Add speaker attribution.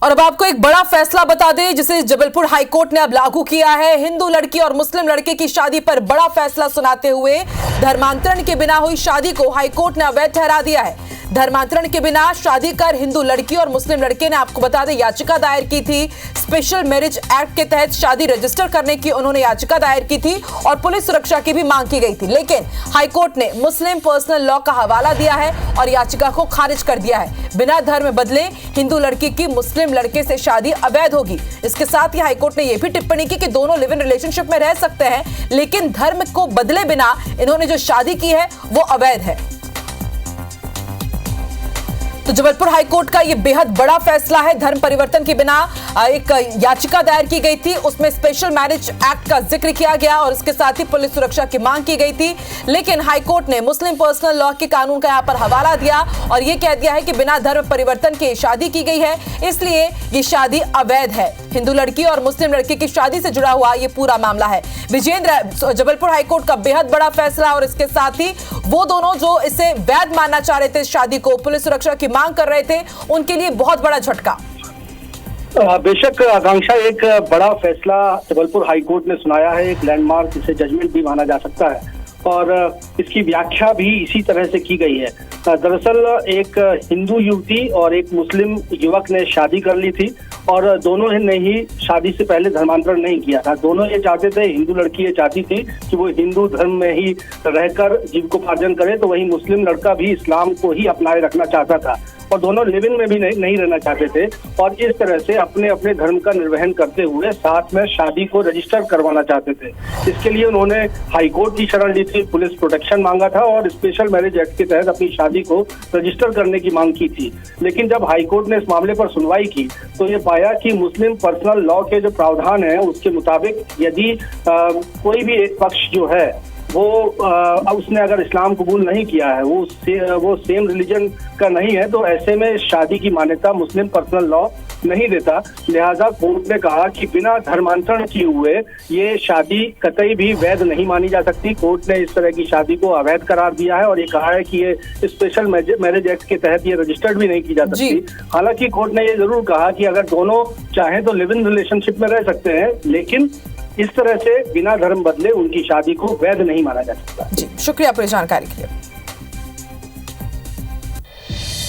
Speaker 1: और अब आपको एक बड़ा फैसला बता दें जिसे जबलपुर हाईकोर्ट ने अब लागू किया है। हिंदू लड़की और मुस्लिम लड़के की शादी पर बड़ा फैसला सुनाते हुए धर्मांतरण के बिना हुई शादी को हाईकोर्ट ने अवैध ठहरा दिया है। धर्मांतरण के बिना शादी कर हिंदू लड़की और मुस्लिम लड़के ने, आपको बता दें, याचिका दायर की थी। स्पेशल मैरिज एक्ट के तहत शादी रजिस्टर करने की उन्होंने याचिका दायर की थी और पुलिस सुरक्षा की भी मांग की गई थी, लेकिन हाईकोर्ट ने मुस्लिम पर्सनल लॉ का हवाला दिया है और याचिका को खारिज कर दिया है। बिना धर्म बदले हिंदू लड़की की मुस्लिम लड़के से शादी अवैध होगी। इसके साथ ही हाईकोर्ट ने यह भी टिप्पणी की कि दोनों लिव इन रिलेशनशिप में रह सकते हैं, लेकिन धर्म को बदले बिना इन्होंने जो शादी की है वो अवैध है। तो जबलपुर हाईकोर्ट का यह बेहद बड़ा फैसला है। धर्म परिवर्तन के बिना एक याचिका दायर की गई थी, उसमें स्पेशल मैरिज एक्ट का जिक्र किया गया और इसके साथ ही पुलिस सुरक्षा की मांग की गई थी, लेकिन हाईकोर्ट ने मुस्लिम पर्सनल लॉ के कानून का यहां पर हवाला दिया और यह कह दिया है कि बिना धर्म परिवर्तन के शादी की गई है, इसलिए ये शादी अवैध है। हिंदू लड़की और मुस्लिम लड़के की शादी से जुड़ा हुआ यह पूरा मामला है। विजेंद्र, जबलपुर हाईकोर्ट का बेहद बड़ा फैसला और इसके साथ ही वो दोनों जो इसे वैध मानना चाह रहे थे, इस शादी को पुलिस सुरक्षा की मांग कर रहे थे, उनके लिए बहुत बड़ा झटका।
Speaker 2: बेशक आकांक्षा, एक बड़ा फैसला जबलपुर हाईकोर्ट ने सुनाया है। एक लैंडमार्क, इसे जजमेंट भी माना जा सकता है और इसकी व्याख्या भी इसी तरह से की गई है। दरअसल एक हिंदू युवती और एक मुस्लिम युवक ने शादी कर ली थी और दोनों ने ही शादी से पहले धर्मांतरण नहीं किया था। दोनों ये चाहते थे, हिंदू लड़की ये चाहती थी कि वो हिंदू धर्म में ही रहकर जीविकोपार्जन करे, तो वहीं मुस्लिम लड़का भी इस्लाम को ही अपनाए रखना चाहता था और दोनों लिव इन में भी नहीं रहना चाहते थे और इस तरह से अपने अपने धर्म का निर्वहन करते हुए साथ में शादी को रजिस्टर करवाना चाहते थे। इसके लिए उन्होंने हाईकोर्ट की शरण ली थी, पुलिस प्रोटेक्शन मांगा था और स्पेशल मैरिज एक्ट के तहत अपनी शादी को रजिस्टर करने की मांग की थी। लेकिन जब हाईकोर्ट ने इस मामले पर सुनवाई की तो ये पाया कि मुस्लिम पर्सनल लॉ के जो प्रावधान है उसके मुताबिक यदि कोई भी एक पक्ष जो है वो उसने अगर इस्लाम कबूल नहीं किया है, वो सेम रिलीजन का नहीं है, तो ऐसे में शादी की मान्यता मुस्लिम पर्सनल लॉ नहीं देता। लिहाजा कोर्ट ने कहा कि बिना धर्मांतरण किए हुए ये शादी कतई भी वैध नहीं मानी जा सकती। कोर्ट ने इस तरह की शादी को अवैध करार दिया है और ये कहा है कि ये स्पेशल मैरिज एक्ट के तहत ये रजिस्टर्ड भी नहीं की जा सकती। हालांकि कोर्ट ने ये जरूर कहा कि अगर दोनों चाहें तो लिव इन रिलेशनशिप में रह सकते हैं, लेकिन इस तरह से बिना धर्म बदले उनकी शादी को वैध नहीं माना जा सकता।
Speaker 1: जी, शुक्रिया पूरी जानकारी के लिए।